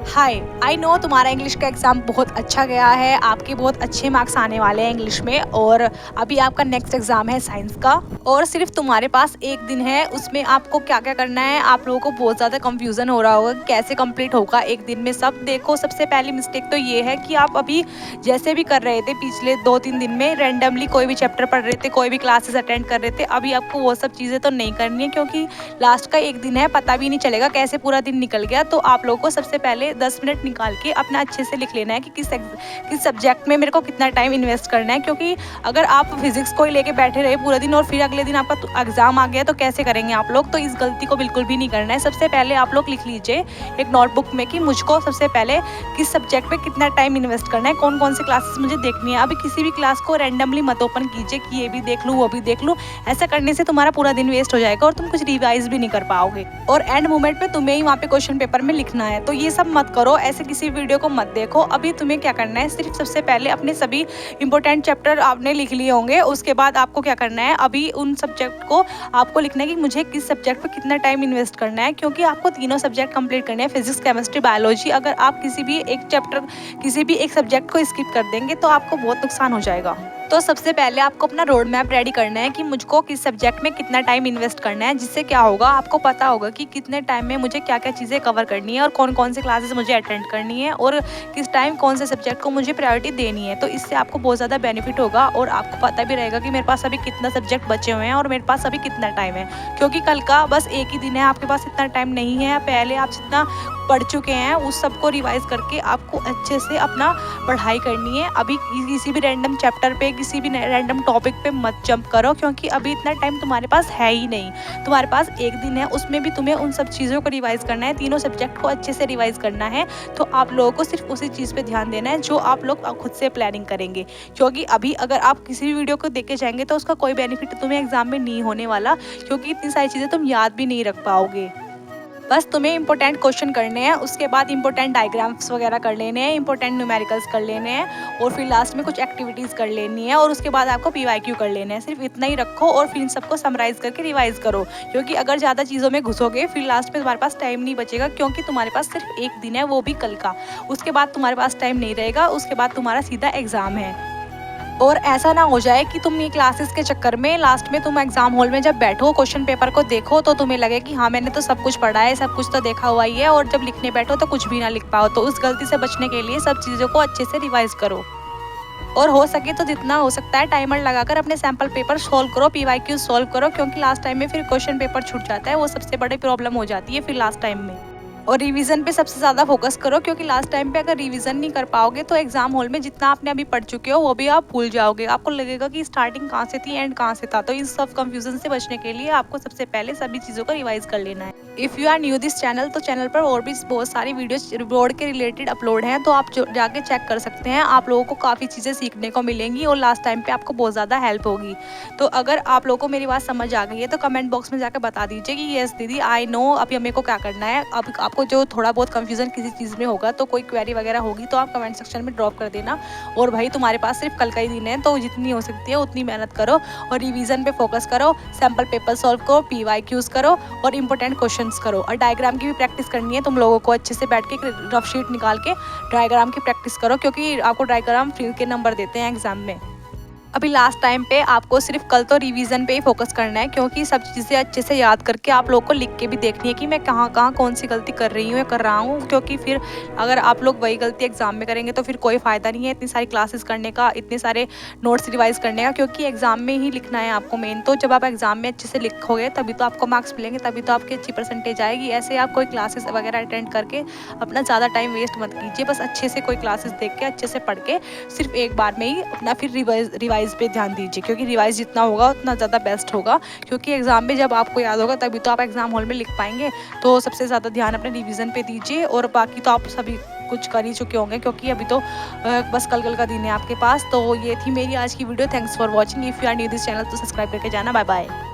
Hi, I know तुम्हारा English का exam बहुत अच्छा गया है, आपके बहुत अच्छे मार्क्स आने वाले हैं इंग्लिश में और अभी आपका नेक्स्ट एग्ज़ाम है साइंस का और सिर्फ तुम्हारे पास 1 दिन है, उसमें आपको क्या-क्या करना है, आप लोगों को बहुत ज़्यादा कन्फ्यूज़न हो रहा होगा कि कैसे कंप्लीट होगा 1 दिन में सब। देखो, सबसे पहली मिस्टेक तो ये है कि आप अभी जैसे भी कर रहे थे पिछले 2-3 दिन में रैंडमली कोई भी चैप्टर पढ़ रहे थे, कोई भी क्लासेस अटेंड कर रहे थे, अभी आपको वो सब चीज़ें तो नहीं करनी है क्योंकि लास्ट का 1 दिन है, पता भी नहीं चलेगा कैसे पूरा दिन निकल गया। तो आप लोगों को सबसे पहले 10 मिनट निकाल के अपना अच्छे से लिख लेना है कि किस सब्जेक्ट में मेरे को कितना टाइम इन्वेस्ट करना है, क्योंकि अगर आप फिजिक्स को ही लेके बैठे रहे पूरा दिन और फिर अगले दिन आपका एग्जाम आ गया तो कैसे करेंगे आप लोग। तो इस गलती को बिल्कुल भी नहीं करना है। सबसे पहले आप लोग लिख लीजिए एक नोटबुक में कि मुझको सबसे पहले किस सब्जेक्ट में कितना टाइम इन्वेस्ट करना है, कौन कौन सी क्लासेस मुझे देखनी है। अभी किसी भी क्लास को रैंडमली मत ओपन कीजिए कि ये भी देख लूँ वो भी देख लूँ। ऐसा करने से तुम्हारा पूरा दिन वेस्ट हो जाएगा और तुम कुछ रिवाइज भी नहीं कर पाओगे और एंड मोमेंट पे तुम्हें ही वहाँ पे क्वेश्चन पेपर में लिखना है। तो ये सब मत करो, ऐसे किसी वीडियो को मत देखो। अभी तुम्हें क्या करना है, सिर्फ सबसे पहले अपने सभी इंपॉर्टेंट चैप्टर आपने लिख लिए होंगे, उसके बाद आपको क्या करना है, अभी उन सब्जेक्ट को आपको लिखना है कि मुझे किस सब्जेक्ट पे कितना टाइम इन्वेस्ट करना है, क्योंकि आपको तीनों सब्जेक्ट कंप्लीट करने हैं, फिजिक्स केमिस्ट्री बायोलॉजी। अगर आप किसी भी एक सब्जेक्ट को स्किप कर देंगे तो आपको बहुत नुकसान हो जाएगा। तो सबसे पहले आपको अपना रोड मैप रेडी करना है कि मुझको किस सब्जेक्ट में कितना टाइम इन्वेस्ट करना है, जिससे क्या होगा आपको पता होगा कि कितने टाइम में मुझे क्या क्या चीज़ें कवर करनी है और कौन कौन सी क्लासेस मुझे अटेंड करनी है और किस टाइम कौन से सब्जेक्ट को मुझे प्रायोरिटी देनी है। तो इससे आपको बहुत ज़्यादा बेनिफिट होगा और आपको पता भी रहेगा कि मेरे पास अभी कितना सब्जेक्ट बचे हुए हैं और मेरे पास अभी कितना टाइम है, क्योंकि कल का बस एक ही दिन है, आपके पास इतना टाइम नहीं है। पहले आप जितना पढ़ चुके हैं उस सबको रिवाइज करके आपको अच्छे से अपना पढ़ाई करनी है। अभी किसी भी रैंडम चैप्टर पे किसी भी रैंडम टॉपिक पे मत जंप करो, क्योंकि अभी इतना टाइम तुम्हारे पास है ही नहीं। तुम्हारे पास 1 दिन है, उसमें भी तुम्हें उन सब चीज़ों को रिवाइज करना है, तीनों सब्जेक्ट को अच्छे से रिवाइज करना है। तो आप लोगों को सिर्फ उसी चीज़ पे ध्यान देना है जो आप लोग खुद से प्लानिंग करेंगे, क्योंकि अभी अगर आप किसी भी वीडियो को देख के जाएंगे तो उसका कोई बेनिफिट तुम्हें एग्जाम में नहीं होने वाला, क्योंकि इतनी सारी चीज़ें तुम याद भी नहीं रख पाओगे। बस तुम्हें इंपॉर्टेंट क्वेश्चन करने हैं, उसके बाद इंपॉर्टेंट डायग्राम्स वगैरह कर लेने हैं, इंपॉर्टेंट न्यूमेरिकल्स कर लेने हैं और फिर लास्ट में कुछ एक्टिविटीज़ कर लेनी है और उसके बाद आपको पीवाईक्यू कर लेने हैं। सिर्फ इतना ही रखो और फिर इन सबको समराइज़ करके रिवाइज करो, क्योंकि अगर ज़्यादा चीज़ों में घुसोगे फिर लास्ट में तुम्हारे पास टाइम नहीं बचेगा, क्योंकि तुम्हारे पास सिर्फ 1 दिन है, वो भी कल का। उसके बाद तुम्हारे पास टाइम नहीं रहेगा, उसके बाद तुम्हारा सीधा एग्ज़ाम है। और ऐसा ना हो जाए कि तुम ये क्लासेस के चक्कर में लास्ट में तुम एग्जाम हॉल में जब बैठो क्वेश्चन पेपर को देखो तो तुम्हें लगे कि हाँ मैंने तो सब कुछ पढ़ा है, सब कुछ तो देखा हुआ ही है, और जब लिखने बैठो तो कुछ भी ना लिख पाओ। तो उस गलती से बचने के लिए सब चीज़ों को अच्छे से रिवाइज करो और हो सके तो जितना हो सकता है टाइमर लगाकर अपने सैम्पल पेपर सॉल्व करो, पीवाईक्यू सॉल्व करो, क्योंकि लास्ट टाइम में फिर क्वेश्चन पेपर छूट जाता है, वो सबसे बड़ी प्रॉब्लम हो जाती है फिर लास्ट टाइम में। और रिवीजन पे सबसे ज़्यादा फोकस करो, क्योंकि लास्ट टाइम पे अगर रिवीजन नहीं कर पाओगे तो एग्जाम हॉल में जितना आपने अभी पढ़ चुके हो वो भी आप भूल जाओगे, आपको लगेगा कि स्टार्टिंग कहाँ से थी एंड कहाँ से था। तो इस सब कंफ्यूजन से बचने के लिए आपको सबसे पहले सभी चीज़ों को रिवाइज कर लेना है। If you are new this channel तो चैनल पर और भी बहुत सारी वीडियोस बोर्ड के रिलेटेड अपलोड हैं, तो आप जाके चेक कर सकते हैं। आप लोगों को काफ़ी चीज़ें सीखने को मिलेंगी और लास्ट टाइम पे आपको बहुत ज़्यादा हेल्प होगी। तो अगर आप लोगों को मेरी बात समझ आ गई है तो कमेंट बॉक्स में जाकर बता दीजिए कि यस दीदी आई नो, अभी हमें को क्या करना है। अब आपको जो थोड़ा बहुत कंफ्यूजन किसी चीज़ में होगा तो कोई क्वेरी वगैरह होगी तो आप कमेंट सेक्शन में ड्रॉप कर देना। और भाई तुम्हारे पास सिर्फ कल का ही दिन है, तो जितनी हो सकती है उतनी मेहनत करो और रिवीजन पे फोकस करो, सैम्पल पेपर सॉल्व करो, पीवाईक्यूज करो और इंपॉर्टेंट क्वेश्चंस करो। और डायग्राम की भी प्रैक्टिस करनी है तुम लोगों को, अच्छे से बैठ के रफ शीट निकाल के डायग्राम की प्रैक्टिस करो, क्योंकि आपको डायग्राम फ्री के नंबर देते हैं एग्जाम में। अभी लास्ट टाइम पे आपको सिर्फ कल तो रिवीजन पे ही फोकस करना है, क्योंकि सब चीज़ें अच्छे से याद करके आप लोग को लिख के भी देखनी है कि मैं कहाँ कहाँ कौन सी गलती कर रही हूँ या कर रहा हूँ, क्योंकि फिर अगर आप लोग वही गलती एग्जाम में करेंगे तो फिर कोई फ़ायदा नहीं है इतनी सारी क्लासेस करने का, इतने सारे नोट्स रिवाइज करने का, क्योंकि एग्जाम में ही लिखना है आपको मेन। तो जब आप एग्जाम में अच्छे से लिखोगे तभी तो आपको मार्क्स मिलेंगे, तभी तो आपकी अच्छी परसेंटेज आएगी। ऐसे आप कोई क्लासेस वगैरह अटेंड करके अपना ज़्यादा टाइम वेस्ट मत कीजिए, बस अच्छे से कोई क्लासेस देख के अच्छे से पढ़ के सिर्फ एक बार में ही अपना फिर रिवाइज पे ध्यान दीजिए, क्योंकि रिवाइज जितना होगा उतना ज़्यादा बेस्ट होगा, क्योंकि एग्जाम में जब आपको याद होगा तभी तो आप एग्जाम हॉल में लिख पाएंगे। तो सबसे ज़्यादा ध्यान अपने रिवीजन पे दीजिए और बाकी तो आप सभी कुछ कर ही चुके होंगे, क्योंकि अभी तो बस कल का दिन है आपके पास। तो ये थी मेरी आज की video. Thanks for watching. If you are new this channel तो सब्सक्राइब करके जाना। Bye bye.